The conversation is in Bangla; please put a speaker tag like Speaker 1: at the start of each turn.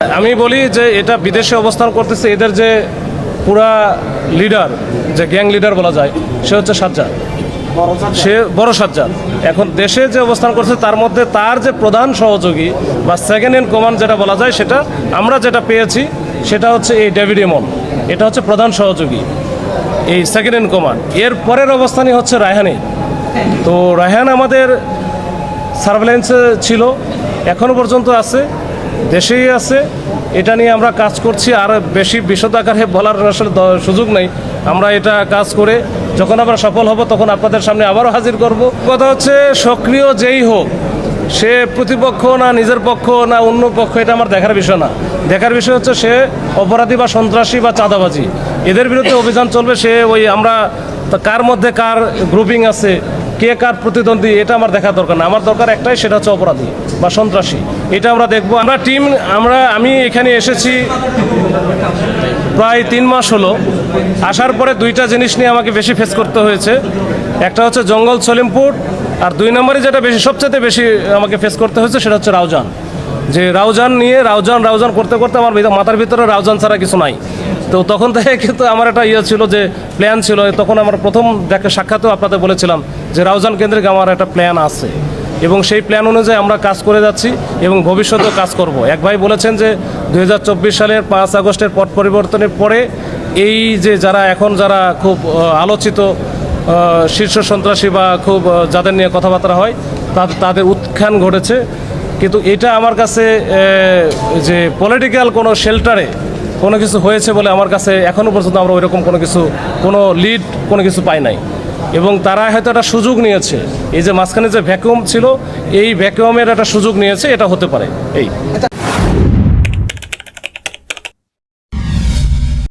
Speaker 1: আমি বলি যে এটা বিদেশে অবস্থান করতেছে, এদের যে পুরা লিডার, যে গ্যাং লিডার বলা যায়, সে হচ্ছে সাজ্জাদ, সে বড় সাজ্জাদ। এখন দেশে যে অবস্থান করছে তার মধ্যে তার যে প্রধান সহযোগী বা সেকেন্ড ইন কমান্ড যেটা বলা যায়, সেটা আমরা যেটা পেয়েছি সেটা হচ্ছে এই ডেভিড ইমন, এটা হচ্ছে প্রধান সহযোগী, এই সেকেন্ড ইন কমান্ড। এর পরের অবস্থানই হচ্ছে রায়হানি। তো রায়হান আমাদের সার্ভেলেন্সে ছিল, এখনও পর্যন্ত আছে, দেশেই আছে। এটা নিয়ে আমরা কাজ করছি, আর বেশি বিশদ আকারে বলার আসলে সুযোগ নেই। আমরা এটা কাজ করে যখন আমরা সফল হব তখন আপনাদের সামনে আবারও হাজির করব। কথা হচ্ছে সক্রিয় যেই হোক, সে প্রতিপক্ষ না নিজের পক্ষ না অন্য পক্ষ, এটা আমার দেখার বিষয় না। দেখার বিষয় হচ্ছে সে অপরাধী বা সন্ত্রাসী বা চাঁদাবাজি, এদের বিরুদ্ধে অভিযান চলবে। সে ওই আমরা কার মধ্যে কার গ্রুপিং আছে, কে কার প্রতিদ্বন্দ্বী, এটা আমার দেখার দরকার না। আমার দরকার একটাই, সেটা হচ্ছে অপরাধী বা সন্ত্রাসী, এটা আমরা দেখব। আমরা টিম, আমি এখানে এসেছি প্রায় 3 মাস হলো। আসার পরে দুইটা জিনিস নিয়ে আমাকে বেশি ফেস করতে হয়েছে। একটা হচ্ছে জঙ্গল সলিমপুর, আর 2 নম্বরে যেটা সবচেয়ে বেশি আমাকে ফেস করতে হয়েছে সেটা হচ্ছে রাউজান। যে রাউজান নিয়ে রাউজান করতে করতে আমার মাথার ভিতরে রাউজান ছাড়া কিছু নাই। তো তখন থেকে কিন্তু আমার একটা ছিল, যে প্ল্যান ছিল। তখন আমার প্রথম সাক্ষাতেও আপনাদের বলেছিলাম যে রাউজান কেন্দ্রিক আমার একটা প্ল্যান আছে, এবং সেই প্ল্যান অনুযায়ী আমরা কাজ করে যাচ্ছি এবং ভবিষ্যতেও কাজ করব। এক ভাই বলেছেন যে 2024 সালের 5 আগস্টের পট পরিবর্তনের পরে এই যে যারা খুব আলোচিত শীর্ষ সন্ত্রাসী বা খুব যাদের নিয়ে কথাবার্তা হয়, তাদের উত্থান ঘটেছে। কিন্তু এটা আমার কাছে যে পলিটিক্যাল কোনো শেল্টারে কোনো কিছু হয়েছে বলে আমার কাছে এখনও পর্যন্ত আমরা ওইরকম কোনো লিড কোনো কিছু পাই নাই। এবং তারা হয়তো একটা সুযোগ নিয়েছে, এই যে মাঝখানে যে ভ্যাকুয়াম ছিল, এই ভ্যাকুয়ামের একটা সুযোগ নিয়েছে, এটা হতে পারে। এই